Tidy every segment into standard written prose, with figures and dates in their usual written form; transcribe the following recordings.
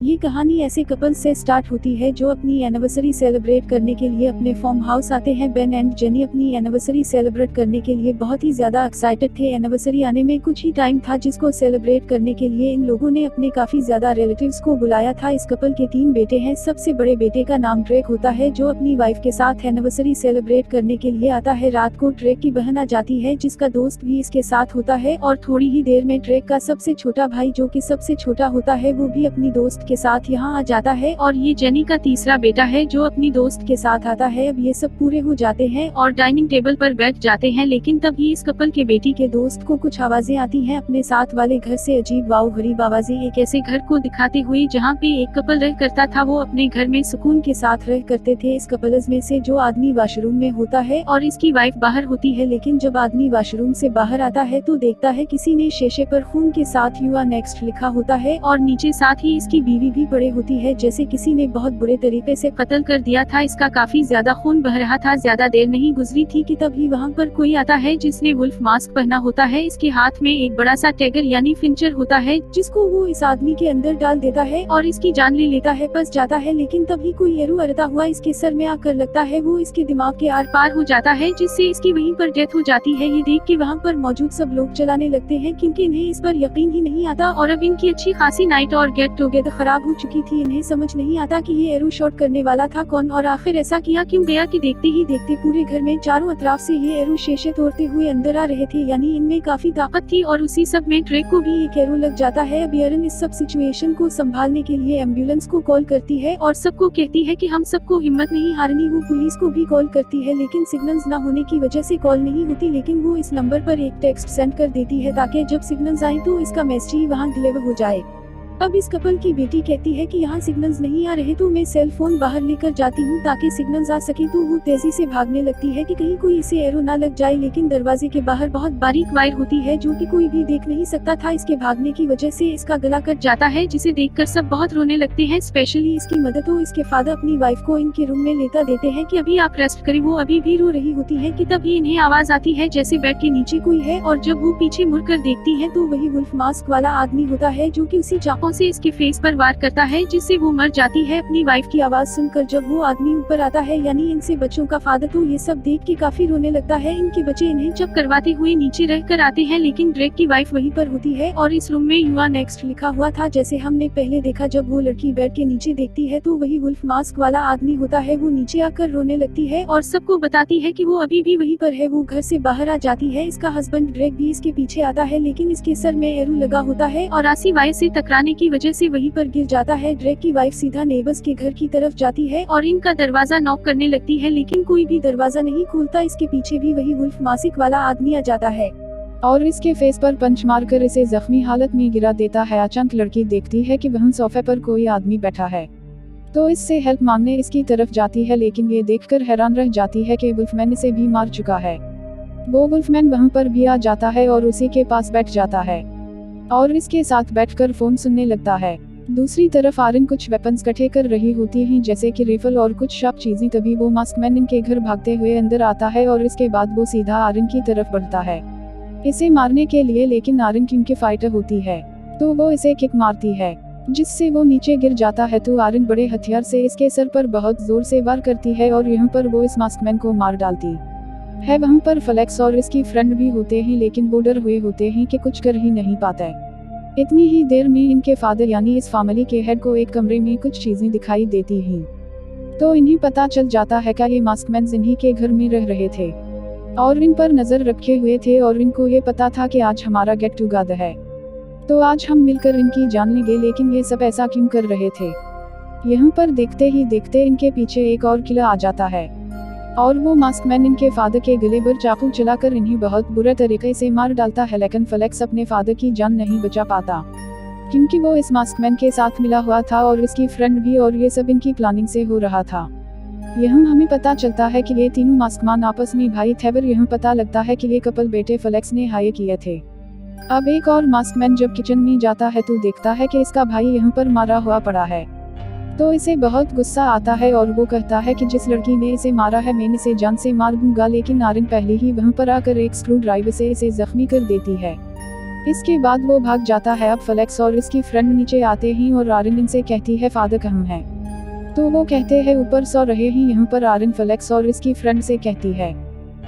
ये कहानी ऐसे कपल से स्टार्ट होती है जो अपनी एनिवर्सरी सेलिब्रेट करने के लिए अपने फार्म हाउस आते हैं। बेन एंड जेनी अपनी एनिवर्सरी सेलिब्रेट करने के लिए बहुत ही ज्यादा एक्साइटेड थे। एनिवर्सरी आने में कुछ ही टाइम था जिसको सेलिब्रेट करने के लिए इन लोगों ने अपने काफी ज्यादा रिलेटिव्स को बुलाया था। इस कपल के 3 बेटे हैं। सबसे बड़े बेटे का नाम ड्रेक होता है जो अपनी वाइफ के साथ एनिवर्सरी सेलिब्रेट करने के लिए आता है। रात को ड्रेक की बहन आ जाती है जिसका दोस्त भी इसके साथ होता है और थोड़ी ही देर में ड्रेक का सबसे छोटा भाई जो कि सबसे छोटा होता है वो भी अपनी दोस्त के साथ यहाँ आ जाता है और ये जेनी का तीसरा बेटा है जो अपनी दोस्त के साथ आता है। अब ये सब पूरे हो जाते हैं और डाइनिंग टेबल पर बैठ जाते हैं, लेकिन तभी इस कपल के बेटी के दोस्त को कुछ आवाजें आती हैं अपने साथ वाले घर से। अजीब वाव गरीब आवाजें एक ऐसे घर को दिखाते हुए जहाँ पे एक कपल रह करता था। वो अपने घर में सुकून के साथ रह करते थे। इस कपल्स में से जो आदमी वॉशरूम में होता है और इसकी वाइफ बाहर होती है, लेकिन जब आदमी वॉशरूम से बाहर आता है तो देखता है किसी ने शीशे पर खून के साथ यू आर नेक्स्ट लिखा होता है और नीचे साथ ही इसकी बीवी भी पड़े होती है जैसे किसी ने बहुत बुरे तरीके से कत्ल कर दिया था। इसका काफी ज्यादा खून बह रहा था। ज्यादा देर नहीं गुजरी थी कि तभी वहाँ पर कोई आता है जिसने वुल्फ मास्क पहना होता है। इसके हाथ में एक बड़ा सा टैगर यानी फिंचर होता है जिसको वो इस आदमी के अंदर डाल देता है और इसकी जान ले लेता है, फंस जाता है। लेकिन तभी कोई एरो अड़ता हुआ इसके सर में आकर लगता है। वो इसके दिमाग के आर पार हो जाता है जिससे इसकी वहीं पर डेथ हो जाती है। ये देख के वहाँ पर मौजूद सब लोग चलाने लगते हैं क्योंकि इन्हें इस पर यकीन ही नहीं आता और अब इनकी अच्छी खासी नाइट और गेट टुगेदर खराब हो चुकी थी। इन्हें समझ नहीं आता कि ये एरो शॉट करने वाला था कौन और आखिर ऐसा किया क्यों गया कि देखते ही देखते पूरे घर में चारों अतराफ से ये एरो शीशे तोड़ते हुए अंदर आ रहे थे। यानी इनमें काफी ताकत थी और उसी सब में ड्रेक को भी एक एरो लग जाता है। अब एरन इस सब सिचुएशन को संभालने के लिए एम्बुलेंस को कॉल करती है और सबको कहती है कि हम सबको हिम्मत नहीं हारनी। वो पुलिस को भी कॉल करती है लेकिन सिग्नल्स न होने की वजह से कॉल नहीं होती, लेकिन वो इस नंबर पर एक टेक्स्ट सेंड कर देती है ताकि जब सिग्नल्स आए तो इसका मैसेज ही वहाँ डिलीवर हो जाए। अब इस कपल की बेटी कहती है कि यहाँ सिग्नल्स नहीं आ रहे तो मैं सेल फोन बाहर लेकर जाती हूँ ताकि सिग्नल्स आ सके। तो वो तेजी से भागने लगती है कि कहीं कोई इसे एरो ना लग जाए, लेकिन दरवाजे के बाहर बहुत बारीक वायर होती है जो कि कोई भी देख नहीं सकता था। इसके भागने की वजह से इसका गला कट जाता है जिसे देखकर सब बहुत रोने लगते हैं, स्पेशली इसकी मदर। तो इसके फादर अपनी वाइफ को इनके रूम में लेकर देते हैं कि अभी आप रेस्ट करें। वो अभी भी रो रही होती है कि तभी इन्हें आवाज आती है जैसे बेड के नीचे कोई है और जब वो पीछे मुड़कर देखती है तो वही वुल्फ मास्क वाला आदमी होता है जो कि उसी चाकू से इसके फेस पर वार करता है जिससे वो मर जाती है। अपनी वाइफ की आवाज सुनकर जब वो आदमी ऊपर आता है यानी इनसे बच्चों का फादर, तो ये सब देख के काफी रोने लगता है। इनके बच्चे इन्हें जब करवाते हुए नीचे रह कर आते हैं, लेकिन ड्रेक की वाइफ वहीं पर होती है और इस रूम में यू आर नेक्स्ट लिखा हुआ था जैसे हमने पहले देखा। जब वो लड़की बेड के नीचे देखती है तो वही वुल्फ मास्क वाला आदमी होता है। वो नीचे आकर रोने लगती है और सबको बताती है कि वो अभी भी वहीं पर है। वो घर से बाहर आ जाती है। इसका हस्बैंड ड्रेक भी इसके पीछे आता है लेकिन इसके सर में एरो लगा होता है और आसी वायर से टकराने की वजह से वहीं पर गिर जाता है। ड्रेक की वाइफ सीधा नेबर्स के घर की तरफ जाती है और इनका दरवाजा नॉक करने लगती है लेकिन कोई भी दरवाजा नहीं खुलता। इसके पीछे भी वही वुल्फ मास्क वाला आदमी आ जाता है और इसके फेस पर पंच मारकर इसे जख्मी हालत में गिरा देता है। अचानक लड़की देखती है कि वहाँ सोफे पर कोई आदमी बैठा है तो इससे हेल्प मांगने इसकी तरफ जाती है, लेकिन ये देखकर हैरान रह जाती है कि वुल्फमैन इसे भी मार चुका है। वो वुल्फमैन वहाँ पर भी आ जाता है और उसी के पास बैठ जाता है और इसके साथ बैठकर फोन सुनने लगता है। दूसरी तरफ आरिन कुछ वेपन्स इकट्ठे कर रही होती हैं जैसे कि राइफल और कुछ शार्प चीजें। तभी वो मास्कमैन इनके घर भागते हुए अंदर आता है और इसके बाद वो सीधा आरिन की तरफ बढ़ता है इसे मारने के लिए, लेकिन आरिन क्योंकि फाइटर होती है तो वो इसे किक मारती है जिससे वो नीचे गिर जाता है। तो आरिन बड़े हथियार से इसके सर पर बहुत जोर से वार करती है और यहाँ पर वो इस मास्कमैन को मार डालती है। वहाँ पर फ्लेक्स और इसकी फ्रेंड भी होते हैं लेकिन वो डर हुए होते हैं कि कुछ कर ही नहीं पाते। इतनी ही देर में इनके फादर यानी इस फैमिली के हेड को एक कमरे में कुछ चीजें दिखाई देती हैं तो इन्हें पता चल जाता है कि ये मास्कमैन इन्हीं के घर में रह रहे थे और इन पर नजर रखे हुए थे और इनको ये पता था कि आज हमारा गेट टुगेदर है तो आज हम मिलकर इनकी जान लेंगे। लेकिन ये सब ऐसा क्यों कर रहे थे? यहाँ पर देखते ही देखते इनके पीछे एक और किला आ जाता है और वो मास्कमैन इनके फादर के गले पर चाकू चलाकर इन्हें बहुत बुरे तरीके से मार डालता है। लेकिन फ्लेक्स अपने फादर की जान नहीं बचा पाता क्योंकि वो इस मास्कमैन के साथ मिला हुआ था और इसकी फ्रेंड भी, और ये सब इनकी प्लानिंग से हो रहा था। यहाँ हमें पता चलता है कि ये तीनों मास्कमैन आपस में भाई थे। पर यहाँ पता लगता है कि ये कपल बेटे फ्लेक्स ने हायर किए थे। अब एक और मास्कमैन जब किचन में जाता है तो देखता है कि इसका भाई यहाँ पर मारा हुआ पड़ा है तो इसे बहुत गुस्सा आता है और वो कहता है कि जिस लड़की ने इसे मारा है मैं इसे जान से मार दूंगा। लेकिन आरिन पहले ही वहाँ पर आकर एक स्क्रू ड्राइवर से इसे जख्मी कर देती है। इसके बाद वो भाग जाता है। अब फ्लेक्स और इसकी फ्रेंड नीचे आते ही और आरिन इनसे कहती है फादर कहाँ है। तो वो कहते हैं ऊपर सो रहे ही। यहाँ पर आरिन फ्लेक्स और इसकी फ्रेंड से कहती है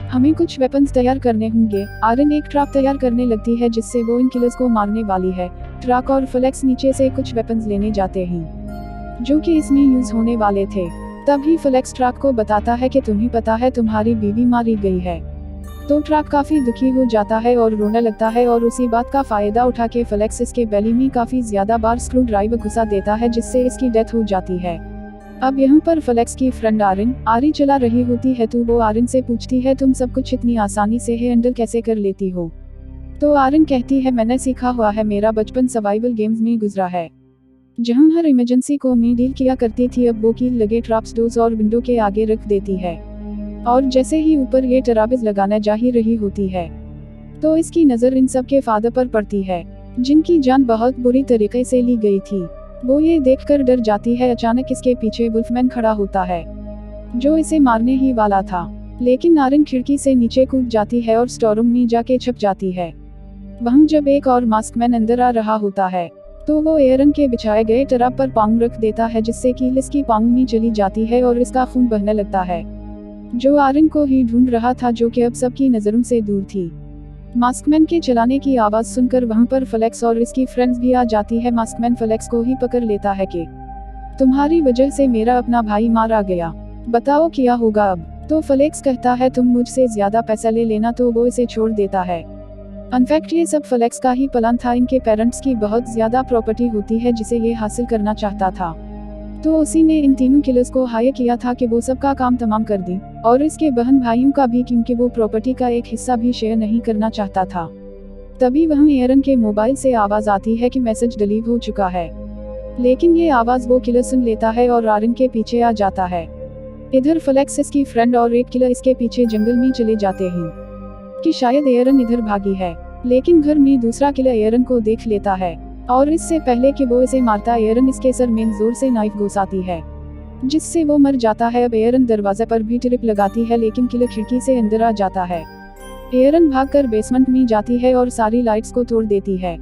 हमें कुछ वेपन्स तैयार करने होंगे। आरिन एक ट्रैप तैयार करने लगती है जिससे वो इन किलर्स को मारने वाली है। ट्रक और फ्लेक्स नीचे से कुछ वेपन्स लेने जाते हैं जो कि इसमें यूज होने वाले थे। तभी फ्लेक्स ट्रक को बताता है कि तुम्हें पता है तुम्हारी बीवी मारी गई है। तो ट्रक काफी दुखी हो जाता है और रोने लगता है और उसी बात का फायदा उठा के फ्लेक्स इसके बेली में काफी ज्यादा बार स्क्रू ड्राइव घुसा देता है जिससे इसकी डेथ हो जाती है। अब यहाँ पर फ्लेक्स की फ्रेंड आरी चला रही होती है तो वो आरिन से पूछती है तुम सब कुछ इतनी आसानी से हैंडल कैसे कर लेती हो। तो आरिन कहती है मैंने सीखा हुआ है, मेरा बचपन सर्वाइवल गेम्स में गुजरा है जहाँ हर इमरजेंसी को मैं डील किया करती थी। अब वो कील लगे ट्रैप्स डोर्स और विंडो के आगे रख देती है और जैसे ही ऊपर ये टराबिज लगाने जा ही रही होती है तो इसकी नज़र इन सब के फादर पर पड़ती है जिनकी जान बहुत बुरी तरीके से ली गई थी। वो ये देखकर डर जाती है। अचानक इसके पीछे वुल्फमैन खड़ा होता है जो इसे मारने ही वाला था, लेकिन आरिन खिड़की से नीचे कूद जाती है और स्टोर रूम में जाके छुप जाती है। वहीं जब एक और मास्कमैन अंदर आ रहा होता है तो वो एरन के बिछाए गए टराब पर पांग रख देता है जिससे कील इसकी पांग में चली जाती है और इसका खून बहने लगता है जो आरिन को ही ढूंढ रहा था जो कि अब सबकी नजरों से दूर थी। मास्कमैन के चलाने की आवाज सुनकर वहां पर फ्लेक्स और इसकी फ्रेंड्स भी आ जाती है। मास्कमैन फ्लेक्स को ही पकड़ लेता है कि तुम्हारी वजह से मेरा अपना भाई मारा गया, बताओ क्या होगा अब। तो फ्लेक्स कहता है तुम मुझसे ज्यादा पैसा ले लेना, तो वो इसे छोड़ देता है। इनफैक्ट ये सब फ्लेक्स का ही प्लान था। इनके पेरेंट्स की बहुत ज्यादा प्रॉपर्टी होती है जिसे ये हासिल करना चाहता था, तो उसी ने इन तीनों किलर्स को हायर किया था कि वो सबका काम तमाम कर दें और इसके बहन भाइयों का भी, क्योंकि वो प्रॉपर्टी का एक हिस्सा भी शेयर नहीं करना चाहता था। तभी वहाँ एरन के मोबाइल से आवाज आती है कि मैसेज डिलीट हो चुका है, लेकिन ये आवाज वो किलर सुन लेता है और आरिन के पीछे आ जाता है। इधर फ्लेक्स इसकी फ्रेंड और एक किलर इसके पीछे जंगल में चले जाते हैं कि शायद एरन इधर भागी है, लेकिन घर में दूसरा किलर एरन को देख लेता है और इससे पहले कि वो इसे मारता एरन इसके सर में जोर से नाइफ घुसाती है जिससे वो मर जाता है। अब एरन दरवाजे पर भी ट्रिप लगाती है, लेकिन किलर खिड़की से अंदर आ जाता है। एरन भागकर बेसमेंट में जाती है और सारी लाइट्स को तोड़ देती है।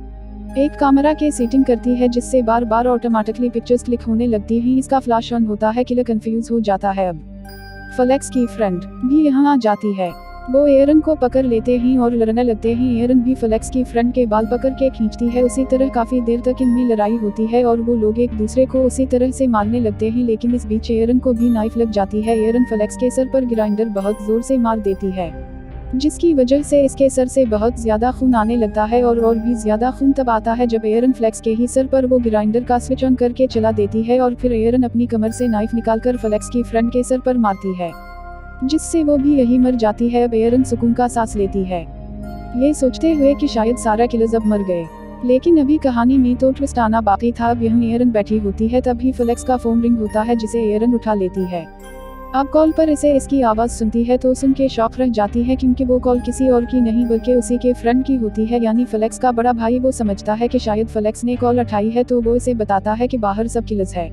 एक कैमरा के सेटिंग करती है जिससे बार बार ऑटोमेटिकली पिक्चर्स क्लिक होने लगती हैं। इसका फ्लैश ऑन होता है। किलर कंफ्यूज हो जाता है। अब फ्लेक्स की फ्रेंड भी यहाँ आ जाती है। वो एरन को पकड़ लेते हैं और लड़ने लगते हैं। एरन भी फ्लेक्स की फ्रेंड के बाल पकड़ के खींचती है। उसी तरह काफी देर तक इनमें लड़ाई होती है और वो लोग एक दूसरे को उसी तरह से मारने लगते हैं, लेकिन इस बीच एरन को भी नाइफ लग जाती है। एरन फ्लेक्स के सर पर ग्राइंडर बहुत जोर से मार देती है, जिसकी वजह से इसके सर से बहुत ज्यादा खून आने लगता है और भी ज्यादा खून तब आता है जब एरन फ्लेक्स के ही सर पर वो ग्राइंडर का स्विच ऑन करके चला देती है और फिर एरन अपनी कमर से नाइफ निकालकर फ्लेक्स की फ्रेंड के सर पर मारती है, जिससे वो भी यही मर जाती है। अब एरन सुकून का सांस लेती है, ये सोचते हुए कि शायद सारा किलर्स अब मर गए, लेकिन अभी कहानी में तो ट्विस्ट आना बाकी था। अब यहाँ एरन बैठी होती है, तभी फ्लेक्स का फोन रिंग होता है जिसे एरन उठा लेती है। अब कॉल पर इसे इसकी आवाज सुनती है तो सुन के शॉक रह जाती है, क्योंकि वो कॉल किसी और की नहीं बल्कि उसी के फ्रेंड की होती है, यानी फ्लेक्स का बड़ा भाई। वो समझता है कि शायद फ्लेक्स ने कॉल उठाई है, तो वो इसे बताता है कि बाहर सब किलर्स है।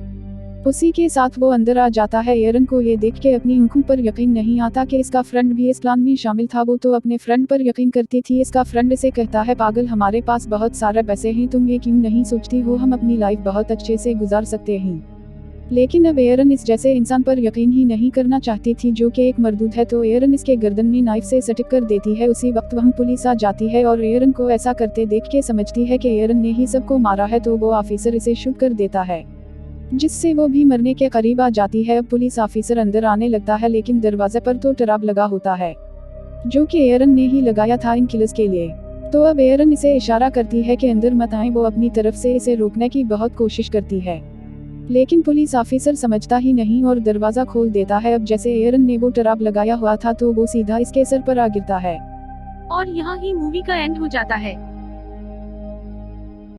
उसी के साथ वो अंदर आ जाता है। एरन को ये देख के अपनी आंखों पर यकीन नहीं आता कि इसका फ्रेंड भी इस प्लान में शामिल था। वो तो अपने फ्रेंड पर यकीन करती थी। इसका फ्रेंड इसे कहता है पागल, हमारे पास बहुत सारे पैसे हैं, तुम ये क्यों नहीं सोचती हो, हम अपनी लाइफ बहुत अच्छे से गुजार सकते हैं। लेकिन अब एरन इस जैसे इंसान पर यकीन ही नहीं करना चाहती थी जो कि एक मरदूद है, तो एरन इसके गर्दन में नाइफ से सटिक कर देती है। उसी वक्त वहाँ पुलिस आ जाती है और एरन को ऐसा करते देख के समझती है कि एरन ने ही सबको मारा है, तो वो ऑफिसर इसे शूट कर देता है, जिससे वो भी मरने के करीब आ जाती है। अब पुलिस ऑफिसर अंदर आने लगता है, लेकिन दरवाजे पर तो टराब लगा होता है जो कि एरन ने ही लगाया था इन किलर्स के लिए। तो अब एरन इसे इशारा करती है कि अंदर मत आए। वो अपनी तरफ से इसे रोकने की बहुत कोशिश करती है, लेकिन पुलिस ऑफिसर समझता ही नहीं और दरवाजा खोल देता है। अब जैसे एरन ने वो टराब लगाया हुआ था तो वो सीधा इसके सर पर आ गिरता है और यहाँ ही मूवी का एंड हो जाता है।